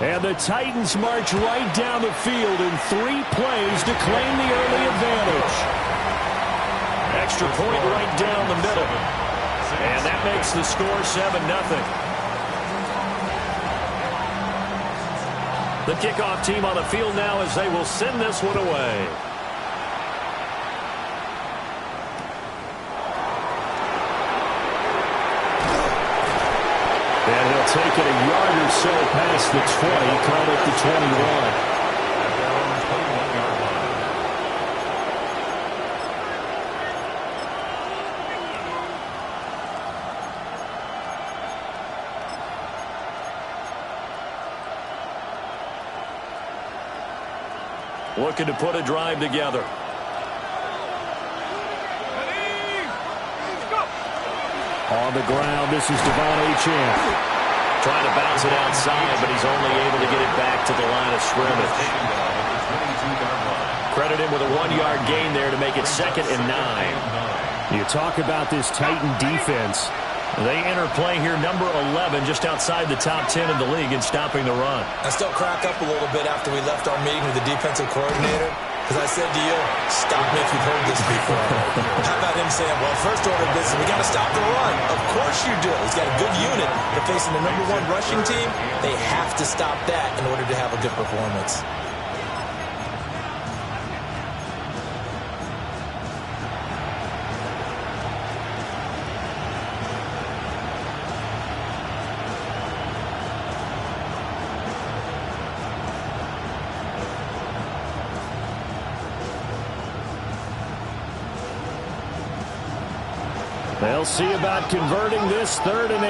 And the Titans march right down the field in 3 plays to claim the early advantage. Extra point right down the middle. And that makes the score 7-0. The kickoff team on the field now as they will send this one away. And he'll take it a yard or so past the 20, call it the 21. Looking to put a drive together. On the ground, this is Devon Achane. Trying to bounce it outside, but he's only able to get it back to the line of scrimmage. Credit him with a 1-yard gain there to make it 2nd and 9. You talk about this Titan defense. They enter play here number 11, just outside the top 10 in the league in stopping the run. I still crack up a little bit after we left our meeting with the defensive coordinator, because I said to you, stop me if you've heard this before. How about him saying, well, first order of business, we got to stop the run. Of course you do. He's got a good unit. They're facing the number 1 rushing team. They have to stop that in order to have a good performance. They'll see about converting this 3rd and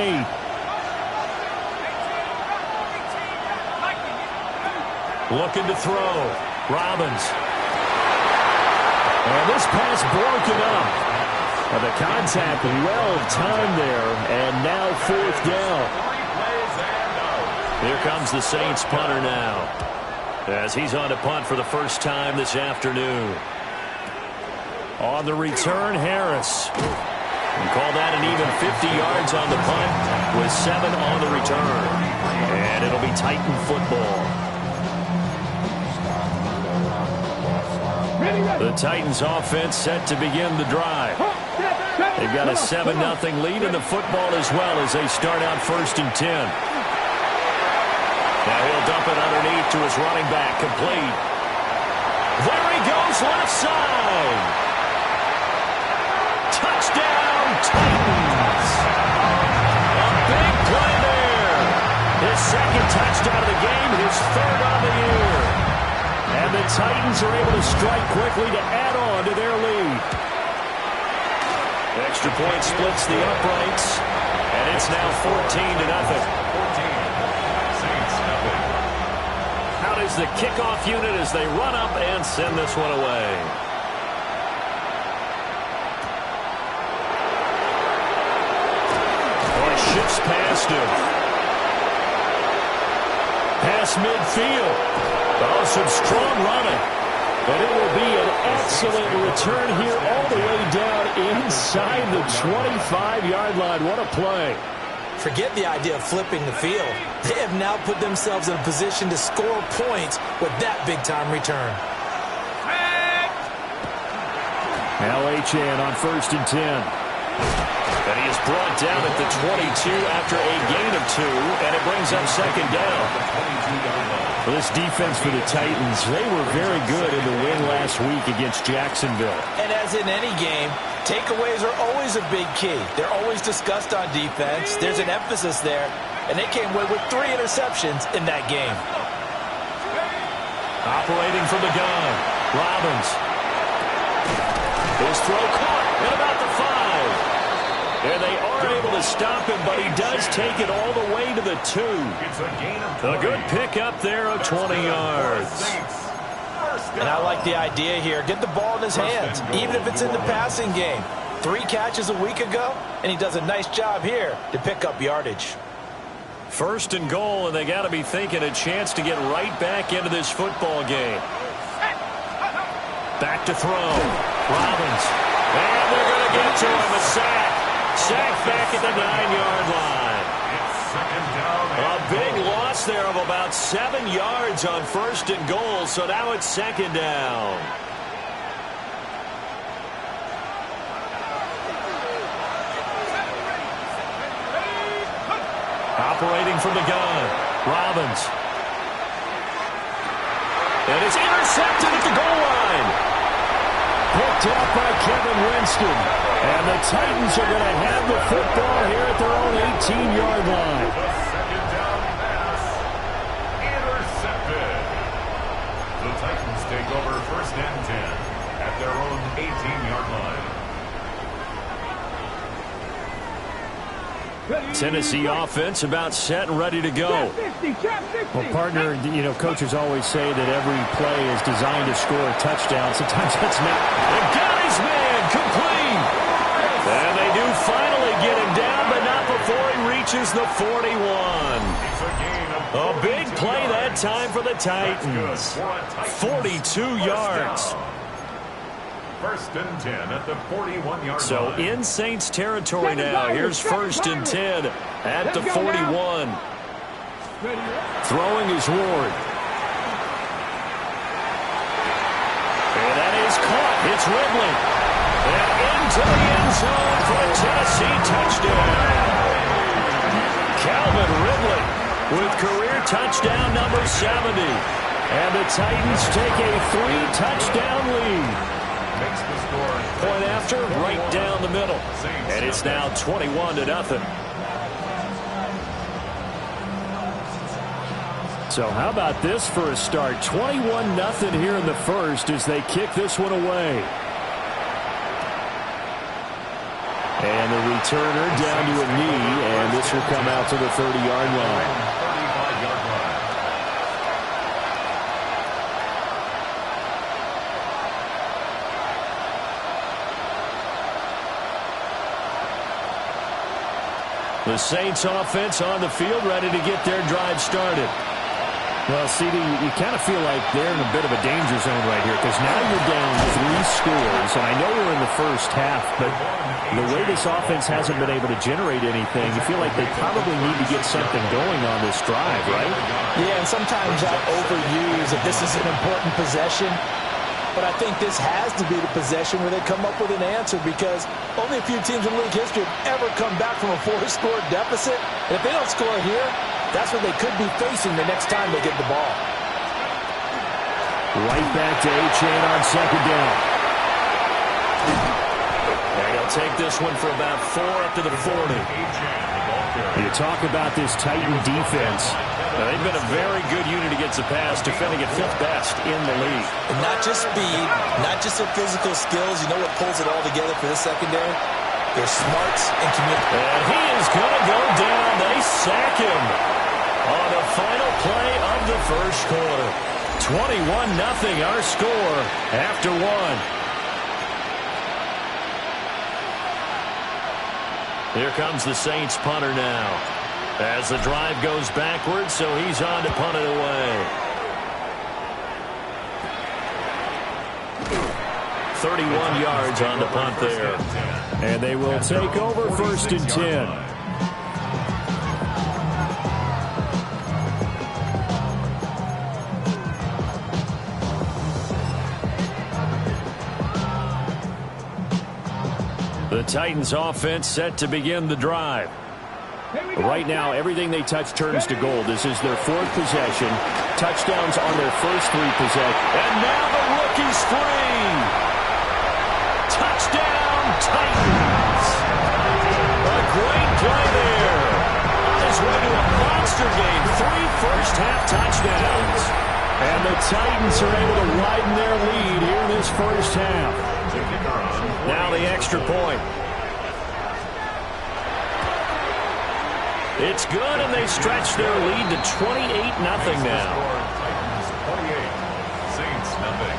8. Looking to throw. Robbins. And this pass broken up. And the contact well timed there. And now 4th down. Here comes the Saints punter now, as he's on to punt for the first time this afternoon. On the return, Harris. And call that an even 50 yards on the punt with 7 on the return. And it'll be Titan football. The Titans offense set to begin the drive. They've got a 7-0 lead in the football as well as they start out 1st and 10. Now he'll dump it underneath to his running back, complete. There he goes, left side. Touchdown, Titans! A big play there. His 2nd touchdown of the game, his 3rd on the year. And the Titans are able to strike quickly to add on to their lead. Extra point splits the uprights, and it's now 14-0. Out is the kickoff unit as they run up and send this one away. Shifts past him. Past midfield. Oh, some strong running. But it will be an excellent return here all the way down inside the 25-yard line. What a play. Forget the idea of flipping the field. They have now put themselves in a position to score points with that big-time return. Now Achane on 1st and 10. And he is brought down at the 22 after a gain of 2, and it brings up 2nd down. For this defense for the Titans, they were very good in the win last week against Jacksonville. And as in any game, takeaways are always a big key. They're always discussed on defense. There's an emphasis there, and they came away with 3 interceptions in that game. Operating from the gun, Robbins. His throw caught at about the 5. And they are able to stop him, but he does take it all the way to the 2. A good pickup there of 20 yards. And I like the idea here. Get the ball in his hands, even if it's in the passing game. 3 catches a week ago, and he does a nice job here to pick up yardage. 1st and goal, and they got to be thinking a chance to get right back into this football game. Back to throw. Robbins. And they're going to get to him. A sack. Sack back at the 9-yard line. A big loss loss there of about 7 yards on 1st and goal, so now it's 2nd down. Operating from the gun, Robbins. And it's intercepted at the goal line. Picked up by Kevin Winston. And the Titans are going to have the football here at their own 18-yard line. Second down pass. Intercepted. The Titans take over 1st and 10 at their own 18-yard line. Tennessee offense about set and ready to go. Well, partner, coaches always say that every play is designed to score a touchdown. Sometimes that's not. And got his man complete. And they do finally get him down, but not before he reaches the 41. A big play that time for the Titans. 42 yards. 1st and 10 at the 41-yard line. So in Saints territory now. Here's 1st and 10 at the 41. Throwing is Ward. And that is caught. It's Ridley. And into the end zone for a Tennessee touchdown. Calvin Ridley with career touchdown number 70. And the Titans take a 3-touchdown lead. Point after, right down the middle. And it's now 21-0. So how about this for a start? 21-0 here in the first as they kick this one away. And the returner down to a knee, and this will come out to the 30-yard line. The Saints offense on the field ready to get their drive started. Well, CD, you kind of feel like they're in a bit of a danger zone right here because now you're down 3 scores, and I know we're in the first half, but the way this offense hasn't been able to generate anything, you feel like they probably need to get something going on this drive, right? Yeah, and sometimes I overuse that this is an important possession, but I think this has to be the possession where they come up with an answer because only a few teams in league history have ever come back from a 4-score deficit, and if they don't score here, that's what they could be facing the next time they get the ball. Right back to Achane on 2nd down. And he'll take this one for about 4 up to the 40. You talk about this Titan defense. Now, they've been a very good unit against the pass, defending at 5th best in the league. And not just speed, not just their physical skills. You know what pulls it all together for this secondary? Their smarts and communication. And he is going to go down. They sack him on the final play of the first quarter. 21-0 our score after 1. Here comes the Saints punter now. As the drive goes backwards, so he's on to punt it away. 31 yards on the punt there. And they will take over 1st and 10. The Titans offense set to begin the drive. Right now, everything they touch turns to gold. This is their 4th possession. Touchdowns on their first 3 possessions. And now the rookie's free. Touchdown, Titans. A great play there. On his way to a monster game. 3 first-half touchdowns. And the Titans are able to widen their lead here in this first half. Now the extra point. It's good, and they stretch their lead to 28-0 now. 28, Saints nothing.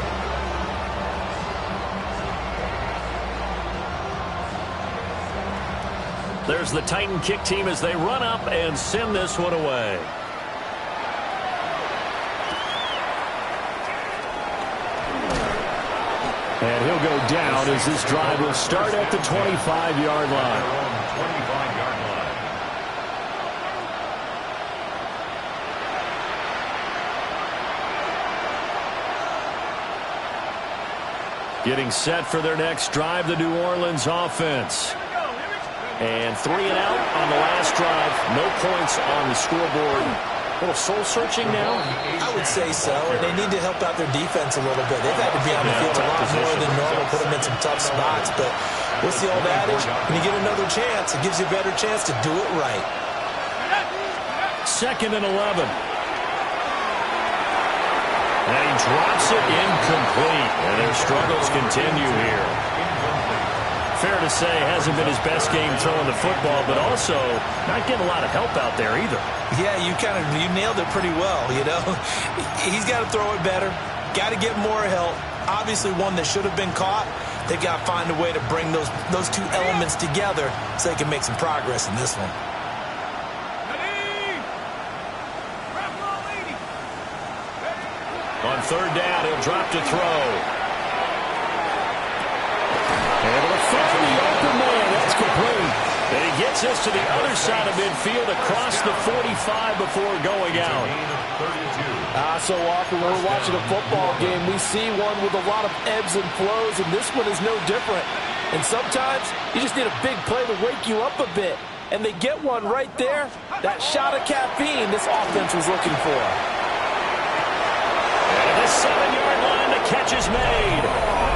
There's the Titan kick team as they run up and send this one away. And he'll go down as this drive will start at the 25-yard line. 25-yard line. Getting set for their next drive, the New Orleans offense. And 3 and out on the last drive. No points on the scoreboard. A little soul-searching now? I would say so, and they need to help out their defense a little bit. They've had to be on the field a lot more than normal, put them in some tough spots. But what's the old adage? When you get another chance, it gives you a better chance to do it right. 2nd and 11. And he drops it incomplete. And their struggles continue here. Fair to say, hasn't been his best game throwing the football, but also not getting a lot of help out there either. Yeah, you nailed it pretty well, you know. He's got to throw it better, got to get more help. Obviously one that should have been caught. They've got to find a way to bring those two elements together so they can make some progress in this one. On 3rd down, he'll drop to throw. Able to find the open man. That's complete. And he gets us to the other side of midfield across the 45 before going out. So often when we're watching a football game, we see one with a lot of ebbs and flows, and this one is no different. And sometimes you just need a big play to wake you up a bit. And they get one right there. That shot of caffeine this offense was looking for. And the 7-yard line, the catch is made.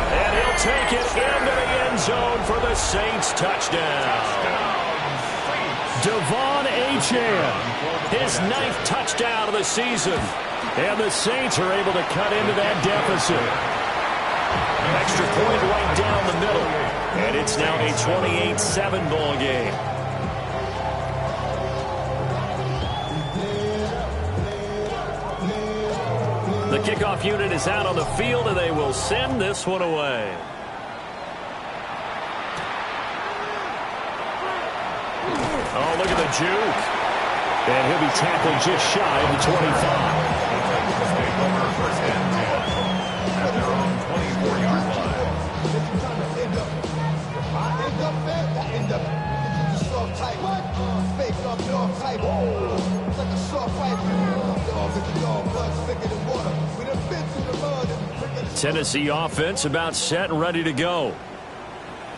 And he'll take it into the end zone for the Saints touchdown. Devon Achane, his 9th touchdown of the season. And the Saints are able to cut into that deficit. Extra point right down the middle. And it's now a 28-7 ball game. The kickoff unit is out on the field, and they will send this one away. Oh, look at the juke. And he'll be tackled just shy of the 25. First and 10 at their own 24-yard line. Tennessee offense about set and ready to go.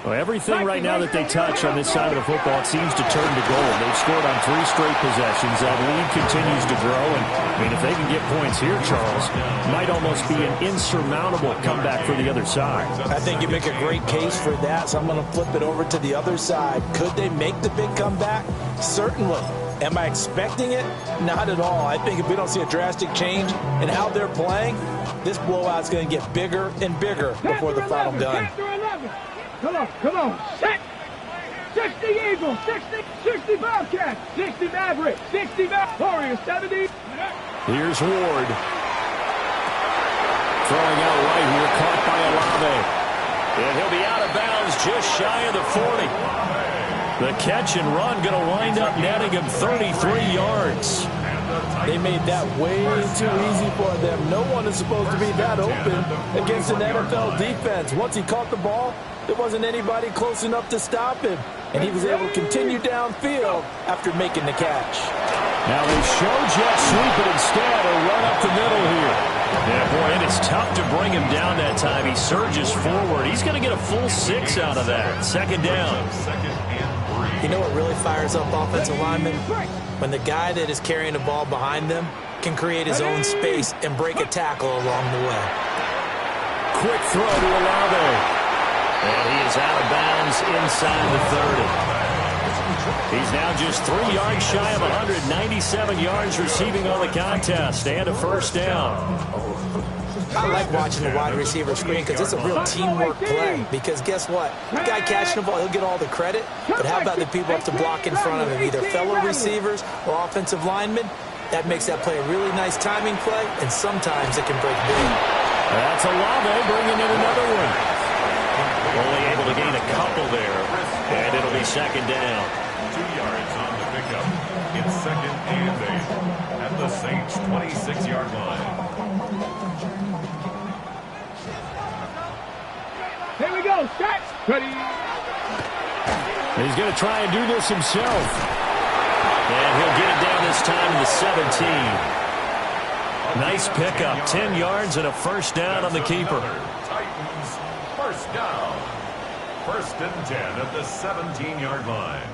Well, everything right now that they touch on this side of the football, it seems to turn to gold. They've scored on 3 straight possessions. That lead continues to grow. And, I mean, if they can get points here, Charles, it might almost be an insurmountable comeback for the other side. I think you make a great case for that, so I'm going to flip it over to the other side. Could they make the big comeback? Certainly. Am I expecting it? Not at all. I think if we don't see a drastic change in how they're playing, this blowout's going to get bigger and bigger before the final gun. Come on, set! 60 Eagles, 60 Bobcats, 60 Mavericks, 60 Warriors, 70. Here's Ward. Throwing out right here, caught by Olave. And he'll be out of bounds just shy of the 40. The catch and run going to wind up netting him 33 yards. They made that way too easy for them. No one is supposed to be that open against an NFL defense. Once he caught the ball, there wasn't anybody close enough to stop him. And he was able to continue downfield after making the catch. Now they show jet sweep, but instead a run up the middle here. Yeah, boy, and it's tough to bring him down that time. He surges forward. He's going to get a full 6 out of that. 2nd down. You know what really fires up offensive linemen? When the guy that is carrying the ball behind them can create his own space and break a tackle along the way. Quick throw to Olave. And he is out of bounds inside the 30. He's now just 3 yards shy of 197 yards receiving on the contest and a 1st down. I like watching the wide receiver screen because it's a real teamwork play. Because guess what? The guy catching the ball, he'll get all the credit. But how about the people up to block in front of him, either fellow receivers or offensive linemen? That makes that play a really nice timing play, and sometimes it can break big. That's Olave bringing in another one. Only able to gain a couple there, and it'll be 2nd down. 2 yards on the pickup. It's 2nd and 8 at the Saints' 26-yard line. Here we go, set, ready. He's going to try and do this himself. And he'll get it down this time to the 17. Nice pickup, 10 yards and a 1st down on the keeper. Titans, first down. 1st and 10 at the 17-yard line.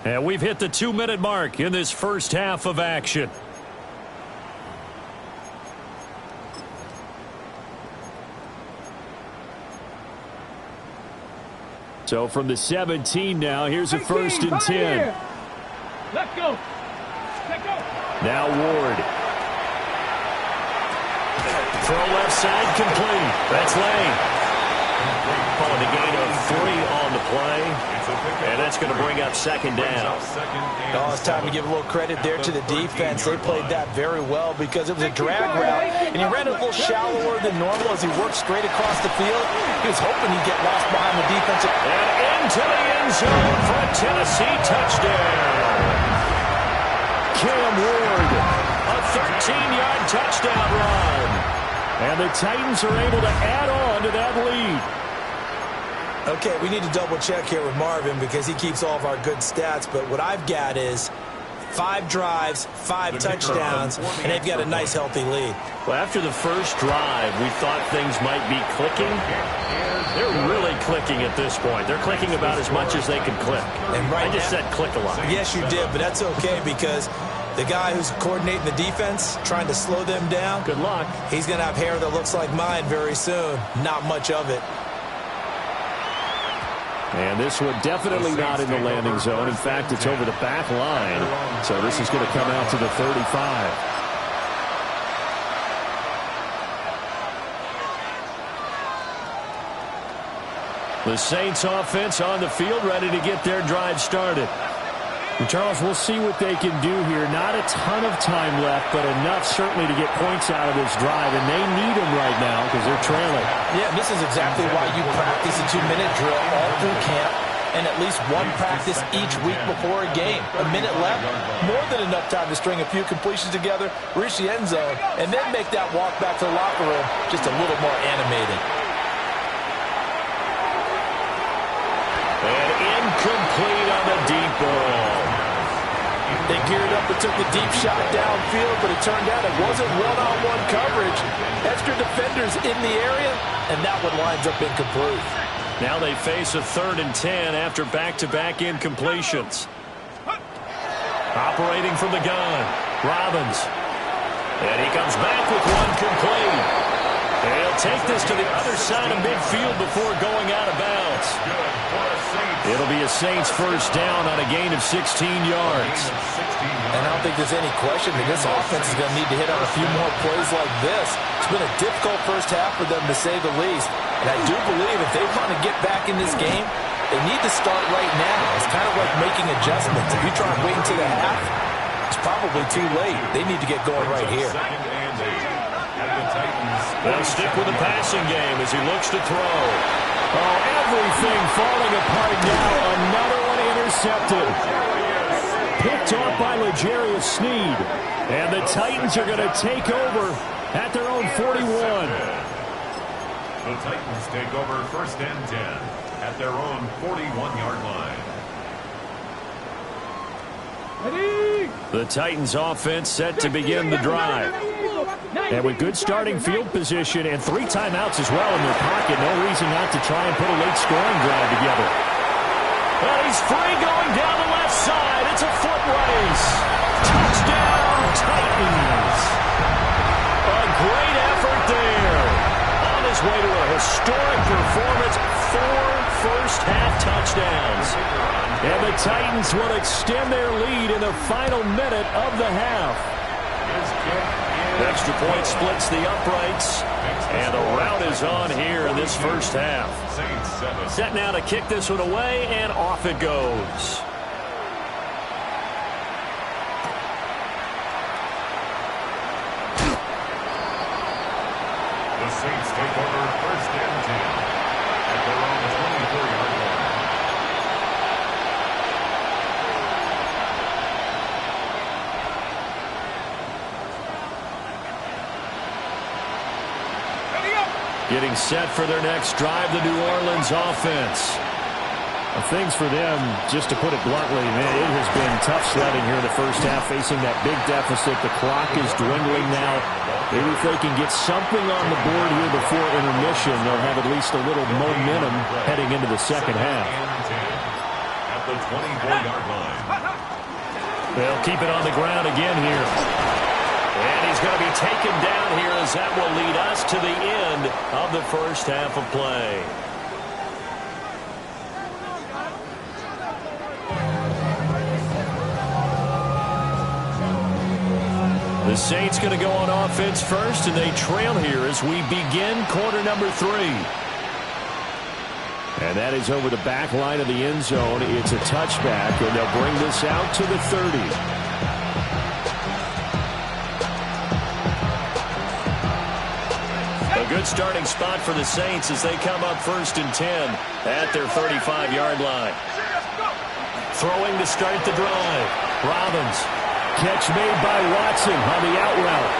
And we've hit the 2-minute mark in this first half of action. So from the 17 now, here's a 1st and 10. Let's go. Let's go. Now Ward. Throw left side complete. That's Lane. Calling a gain of 3 on the play. And that's going to bring up 2nd down. Oh, it's time to give a little credit there to the defense. They played that very well because it was a drag route, and he ran a little shallower than normal as he worked straight across the field. He was hoping he'd get lost behind the defensive. And into the end zone for a Tennessee touchdown. Cam Ward, a 13-yard touchdown run. And the Titans are able to add on to that lead. Okay, we need to double-check here with Marvin because he keeps all of our good stats, but what I've got is 5 drives, 5 touchdowns, and they've got a nice, healthy lead. Well, after the first drive, we thought things might be clicking. They're really clicking at this point. They're clicking about as much as they can click. And right I just said click a lot. Yes, you did, but that's okay because the guy who's coordinating the defense, trying to slow them down, Good luck. he's going to have hair that looks like mine very soon. Not much of it. And this one definitely not in the landing zone. In fact, it's over the back line. So this is going to come out to the 35. The Saints offense on the field, ready to get their drive started. And Charles, we'll see what they can do here. Not a ton of time left, but enough certainly to get points out of this drive, and they need them right now because they're trailing. Yeah, this is exactly why you practice a 2-minute drill all through camp and at least one practice each week before a game. A minute left, more than enough time to string a few completions together, reach the end zone, and then make that walk back to the locker room just a little more animated. And incomplete on the deep ball. They geared up and took the deep shot downfield, but it turned out it wasn't one-on-one coverage. Extra defenders in the area, and that one lines up incomplete. Now they face a 3rd and 10 after back-to-back incompletions. Operating from the gun, Robbins. And he comes back with one complete. And he'll take this to the other side of midfield before going out of bounds. It'll be a Saints first down on a gain of 16 yards. And I don't think there's any question that this offense is going to need to hit on a few more plays like this. It's been a difficult first half for them, to say the least. And I do believe if they want to get back in this game, they need to start right now. It's kind of like making adjustments. If you try and wait until the half, it's probably too late. They need to get going right here. They'll stick with the passing game as he looks to throw. Oh, everything falling apart now. Another one intercepted. Picked off by L'Jarius Sneed. And the Titans are going to take over at their own 41. The Titans take over 1st and 10 at their own 41-yard line. Ready? The Titans offense set to begin the drive. And with good starting field position and 3 timeouts as well in their pocket, no reason not to try and put a late scoring drive together. Well, he's free going down the left side. It's a foot race. Touchdown, Titans. A great effort there. On his way to a historic performance, 4 first-half touchdowns. And the Titans will extend their lead in the final minute of the half. Extra point splits the uprights, and the rout is on here in this first half. Set now to kick this one away, and off it goes. The Saints take over 1st and 10 at their own 24-yard line. Getting set for their next drive, the New Orleans offense. Things for them, just to put it bluntly, man, it has been tough sledding here in the first half, facing that big deficit. The clock is dwindling now. Maybe if they can get something on the board here before intermission, they'll have at least a little momentum heading into the second half. At the 24-yard line. They'll keep it on the ground again here. And he's going to be taken down here as that will lead us to the end of the first half of play. The Saints going to go on offense first, and they trail here as we begin quarter number 3. And that is over the back line of the end zone. It's a touchback, and they'll bring this out to the 30. A good starting spot for the Saints as they come up 1st and 10 at their 35-yard line. Throwing to start the drive. Robbins. Catch made by Watson on the out route.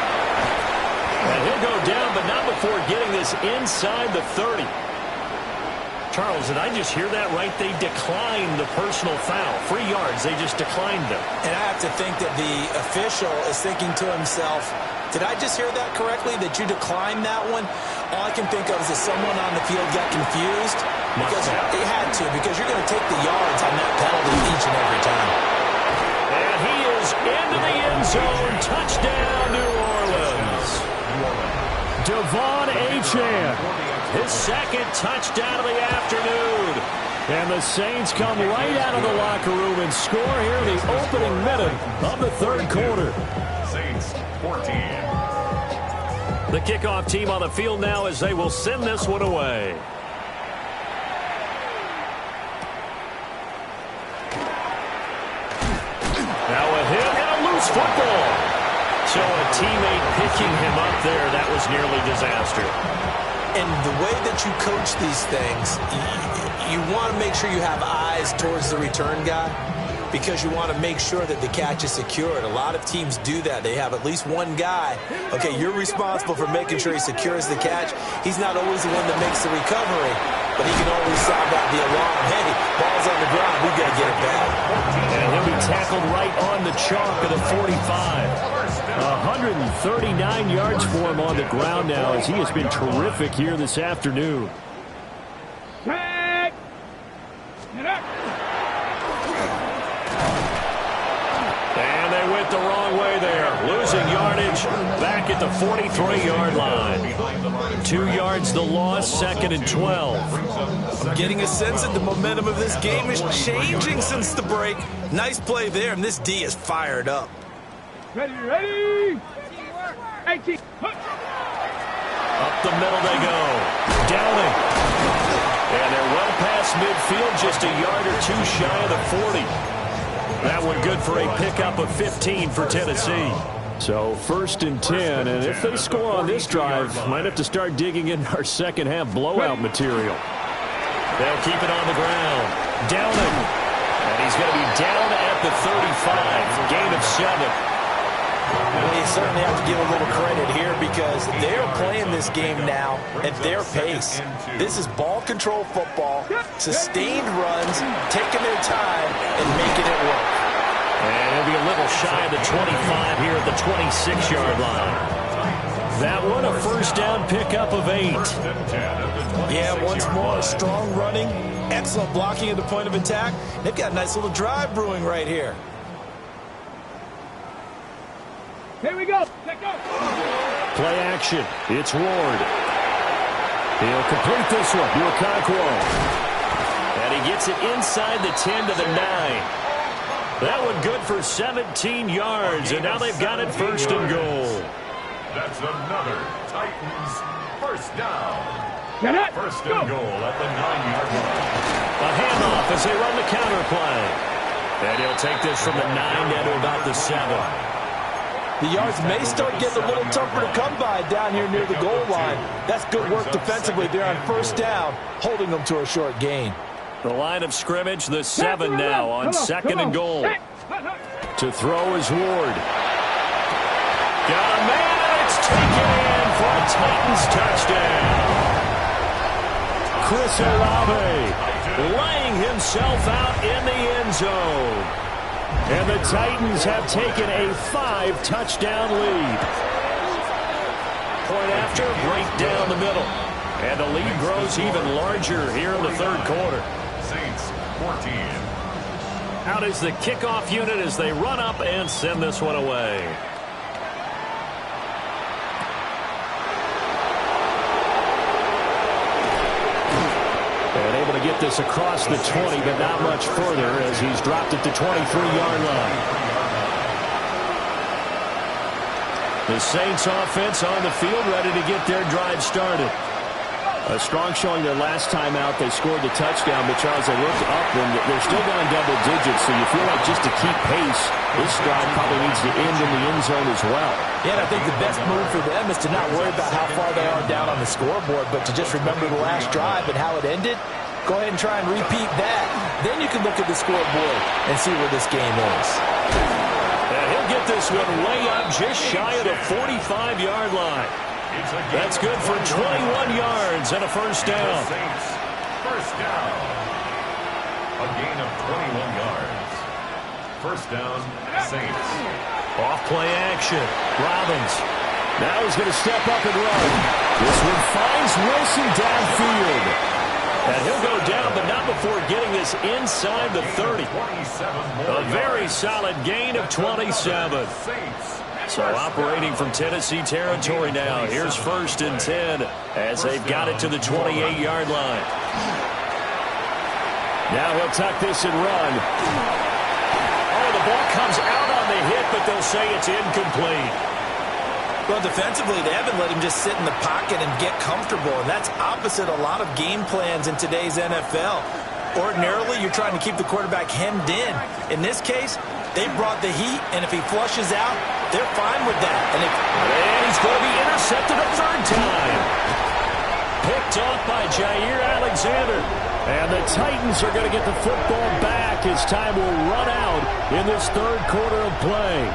And he'll go down, but not before getting this inside the 30. Charles, did I just hear that right? They declined the personal foul. 3 yards, they just declined them. And I have to think that the official is thinking to himself, did I just hear that correctly, that you declined that one? All I can think of is that someone on the field got confused. Because they had to, because you're going to take the yards on that penalty each and every time. And he is into the end zone. Touchdown, New Orleans. Devon Achane. His second touchdown of the afternoon. And the Saints come right out of the locker room and score here in the opening minute of the third quarter. Saints 14. The kickoff team on the field now as they will send this one away. Now a hit and a loose football. So a teammate picking him up there, that was nearly disaster. And the way that you coach these things, you want to make sure you have eyes towards the return guy because you want to make sure that the catch is secured. A lot of teams do that. They have at least one guy. Okay, you're responsible for making sure he secures the catch. He's not always the one that makes the recovery, but he can always sound out the alarm. Hey, ball's on the ground. We've got to get it back. And he'll be tackled right on the chalk of the 45. 139 yards for him on the ground now as he has been terrific here this afternoon. Tag! Get up! And they went the wrong way there. Losing yardage back at the 43-yard line. 2 yards the loss, 2nd and 12. I'm getting a sense that the momentum of this game is changing since the break. Nice play there, and this D is fired up. Ready, ready! 18. Up the middle they go. Downing. And they're well past midfield, just a yard or 2 shy of the 40. That one good for a pickup of 15 for Tennessee. So 1st and 10, and if they score on this drive, might have to start digging in our second half blowout material. They'll keep it on the ground. Downing. And he's going to be down at the 35. Gain of 7. Well, you certainly have to give a little credit here because they're playing this game now at their pace. This is ball control football, sustained runs, taking their time, and making it work. And he'll be a little shy of the 25 here at the 26-yard line. That one a first down pickup of 8. Yeah, once more, strong running, excellent blocking at the point of attack. They've got a nice little drive brewing right here. Here we go. Let go. Play action. It's Ward. He'll complete this one. Okonkwo. And he gets it inside the 10 to the 9. That one good for 17 yards, and now they've got it 1st and goal. That's another Titans first down. Get it. 1st and goal at the 9-yard line. A handoff as they run the counter play. And he'll take this from the 9 down to about the 7. The yards may start getting a little tougher to come by down here near the goal line. That's good work defensively there on 1st down, holding them to a short gain. The line of scrimmage, the 7 now on 2nd and goal. To throw is Ward. Got a man, and it's taken in for a Titans touchdown. Chris Olave, laying himself out in the end zone. And the Titans have taken a 5-touchdown lead. Point after, right down the middle. And the lead grows even larger here in the third quarter. Saints 14. Out is the kickoff unit as they run up and send this one away. And able to get this across the 20, but not much further as he's dropped it to 23-yard line. The Saints offense on the field ready to get their drive started. A strong showing their last time out. They scored the touchdown, but Charles, they looked up and they're still going double digits, so you feel like just to keep pace, this drive probably needs to end in the end zone as well. Yeah, and I think the best move for them is to not worry about how far they are down on the scoreboard, but to just remember the last drive and how it ended. Go ahead and try and repeat that. Then you can look at the scoreboard and see where this game is. And he'll get this one way up just shy of the 45-yard line. That's good for 21 yards and a first down. Saints, first down. A gain of 21 yards. First down, Saints. Off play action. Robbins. Now he's going to step up and run. This one finds Wilson downfield. And he'll go down, but not before getting this inside the 30. A very solid gain of 27. So operating from Tennessee territory now. Here's 1st and 10 as they've got it to the 28-yard line. Now he'll tuck this and run. Oh, the ball comes out on the hit, but they'll say it's incomplete. Well, defensively, they haven't let him just sit in the pocket and get comfortable, and that's opposite a lot of game plans in today's NFL. Ordinarily, you're trying to keep the quarterback hemmed in. In this case, they brought the heat, and if he flushes out, they're fine with that. And he's going to be intercepted a third time. Picked off by Jair Alexander. And the Titans are going to get the football back as time will run out in this third quarter of play.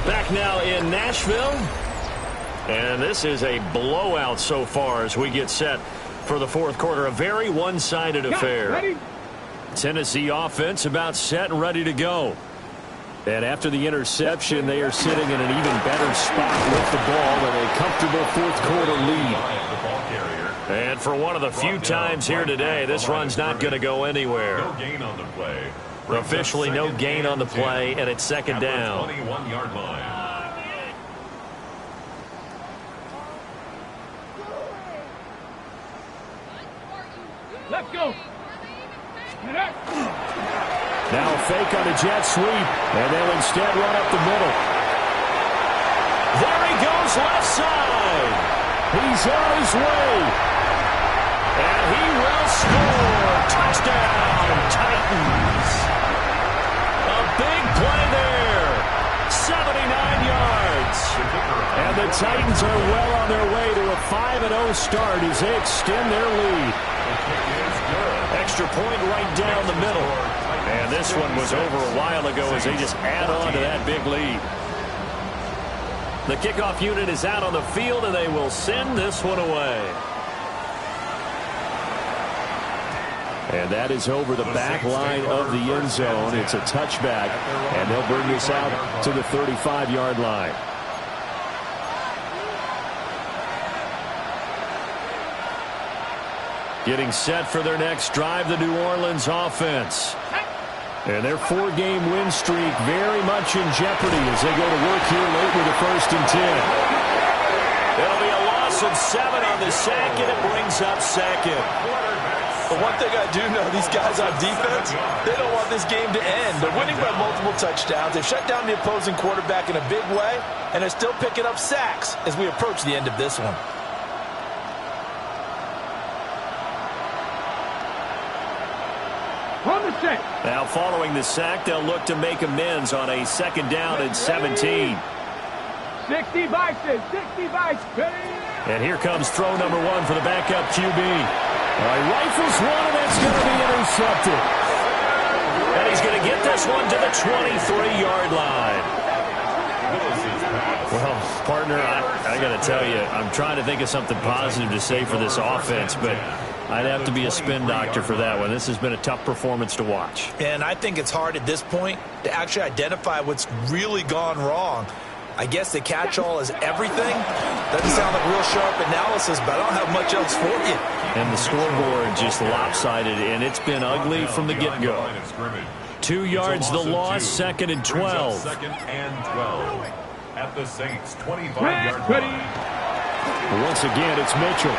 Back now in Nashville. And this is a blowout so far as we get set for the fourth quarter. A very one-sided affair. Tennessee offense about set and ready to go. And after the interception, they are sitting in an even better spot with the ball and a comfortable fourth quarter lead. And for one of the few times here today, this run's not going to go anywhere. No gain on the play. Officially no gain on the play, and it's second down. 21-yard line. Let's go. Now fake on a jet sweep, and they'll instead run up the middle. There he goes left side. He's on his way. And he will score. Touchdown, Titans. A big play there. 79 yards. And the Titans are well on their way to a 5-0 start as they extend their lead. Extra point right down the middle. And this one was over a while ago as they just add on to that big lead. The kickoff unit is out on the field, and they will send this one away. And that is over the back line of the end zone. It's a touchback, and they'll bring this out to the 35-yard line. Getting set for their next drive, the New Orleans offense. And their 4-game win streak very much in jeopardy as they go to work here late with a 1st and 10. It'll be a loss of 7 on the sack, and it brings up second. But one thing I do know, these guys on defense, they don't want this game to end. They're winning by multiple touchdowns. They've shut down the opposing quarterback in a big way, and they're still picking up sacks as we approach the end of this one. Now following the sack, they'll look to make amends on a 2nd down and 17. 60 Bison, 60 Bison. And here comes throw number 1 for the backup QB. Rifles one, and that's going to be intercepted. And he's going to get this one to the 23-yard line. Well, Well, partner, I got to tell you, I'm trying to think of something positive to say for this offense, but I'd have to be a spin doctor for that one. This has been a tough performance to watch. And I think it's hard at this point to actually identify what's really gone wrong. I guess the catch-all is everything. Doesn't sound like real sharp analysis, but I don't have much else for you. And the scoreboard just lopsided, and it's been ugly from the get-go. 2 yards the loss, 2nd and 12. 2nd and 12 at the Saints 25-yard line. Once again, it's Mitchell.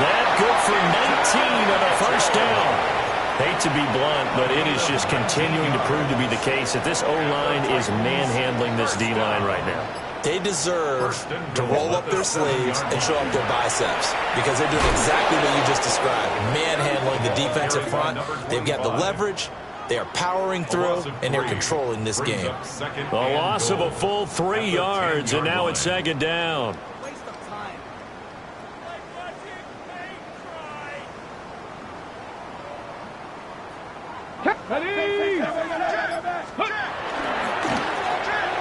That good for 19 on a first down. Hate to be blunt, but it is just continuing to prove to be the case that this O-line is manhandling this D-line right now. They deserve to roll up their sleeves and show up their biceps because they're doing exactly what you just described, manhandling the defensive front. They've got the leverage, they are powering through, and they're controlling this game. The loss of a full 3 yards, and now it's 2nd down.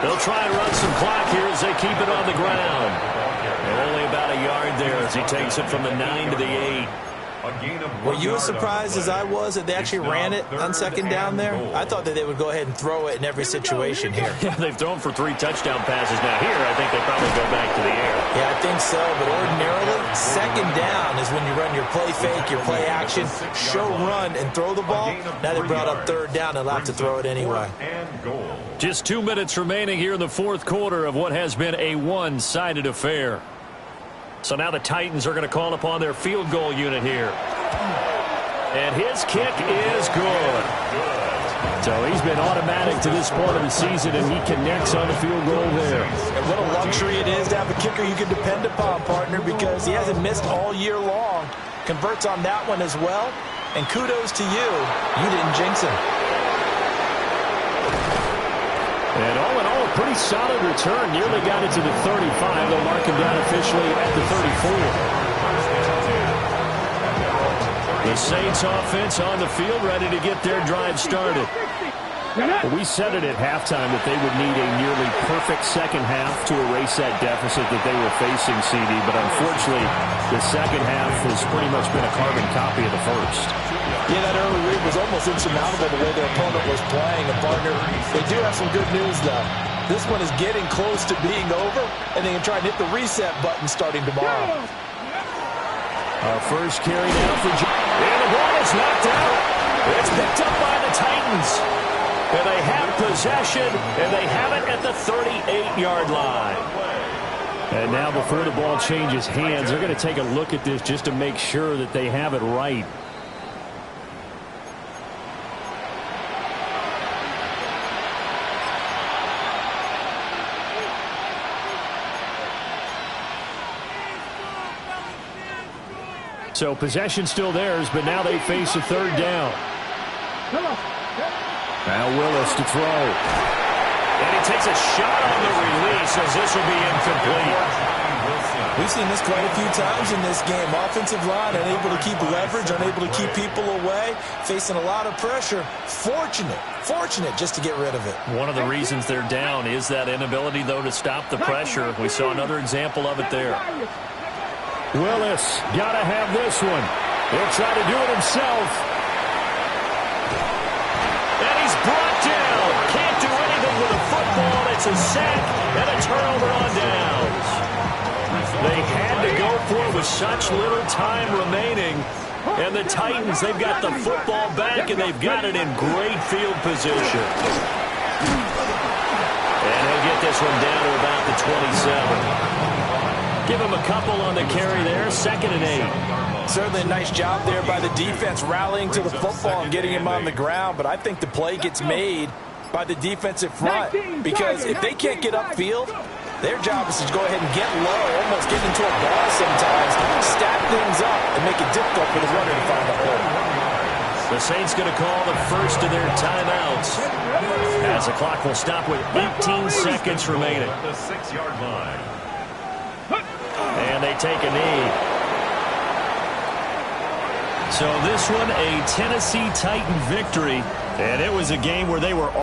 They'll try and run some clock here as they keep it on the ground. And only about a yard there as he takes it from the 9 to the 8. Were you as surprised as I was that they actually ran it on 2nd down there? I thought that they would go ahead and throw it in every situation here. Yeah, they've thrown for 3 touchdown passes now. Here, I think they probably go back to the air. Yeah, I think so, but ordinarily, 2nd down is when you run your play fake, your play action, show run, and throw the ball. Now they brought up 3rd down and allowed to throw it anyway. Just 2 minutes remaining here in the 4th quarter of what has been a one-sided affair. So now the Titans are going to call upon their field goal unit here. And his kick is good. So he's been automatic to this point of the season, and he connects on the field goal there. And what a luxury it is to have a kicker you can depend upon, partner, because he hasn't missed all year long. Converts on that one as well. And kudos to you. You didn't jinx him. And all in all, a pretty solid return. Nearly got it to the 35. They'll mark him down officially at the 34. The Saints offense on the field, ready to get their drive started. Well, we said it at halftime that they would need a nearly perfect second half to erase that deficit that they were facing, CD. But unfortunately, the second half has pretty much been a carbon copy of the first. Yeah, that early lead was almost insurmountable the way their opponent was playing. And, partner, they do have some good news, though. This one is getting close to being over, and they can try and hit the reset button starting tomorrow. Our first carry now for Joe. And the ball is knocked out. It's picked up by the Titans. And they have possession, and they have it at the 38-yard line. And now before the ball changes hands, they're going to take a look at this just to make sure that they have it right. So possession still theirs, but now they face a 3rd down. Now Willis to throw. And he takes a shot on the release as this will be incomplete. We've seen this quite a few times in this game. Offensive line unable to keep leverage, unable to keep people away, facing a lot of pressure. Fortunate just to get rid of it. One of the reasons they're down is that inability, though, to stop the pressure. We saw another example of it there. Willis, got to have this one. He'll try to do it himself. And he's brought down. Can't do anything with a football. It's a sack and a turnover on downs. They had to go for it with such little time remaining. And the Titans, they've got the football back, and they've got it in great field position. And he'll get this one down to about the 27. Give him a couple on the carry there, 2nd and 8. Certainly a nice job there by the defense rallying to the football and getting him on the ground, but I think the play gets made by the defensive front because if they can't get upfield, their job is to go ahead and get low, almost get into a ball sometimes, stack things up, and make it difficult for the runner to find the hole. The Saints going to call the first of their timeouts as the clock will stop with 18 seconds remaining. The 6-yard line. And they take a knee. So this one, a Tennessee Titan victory. And it was a game where they were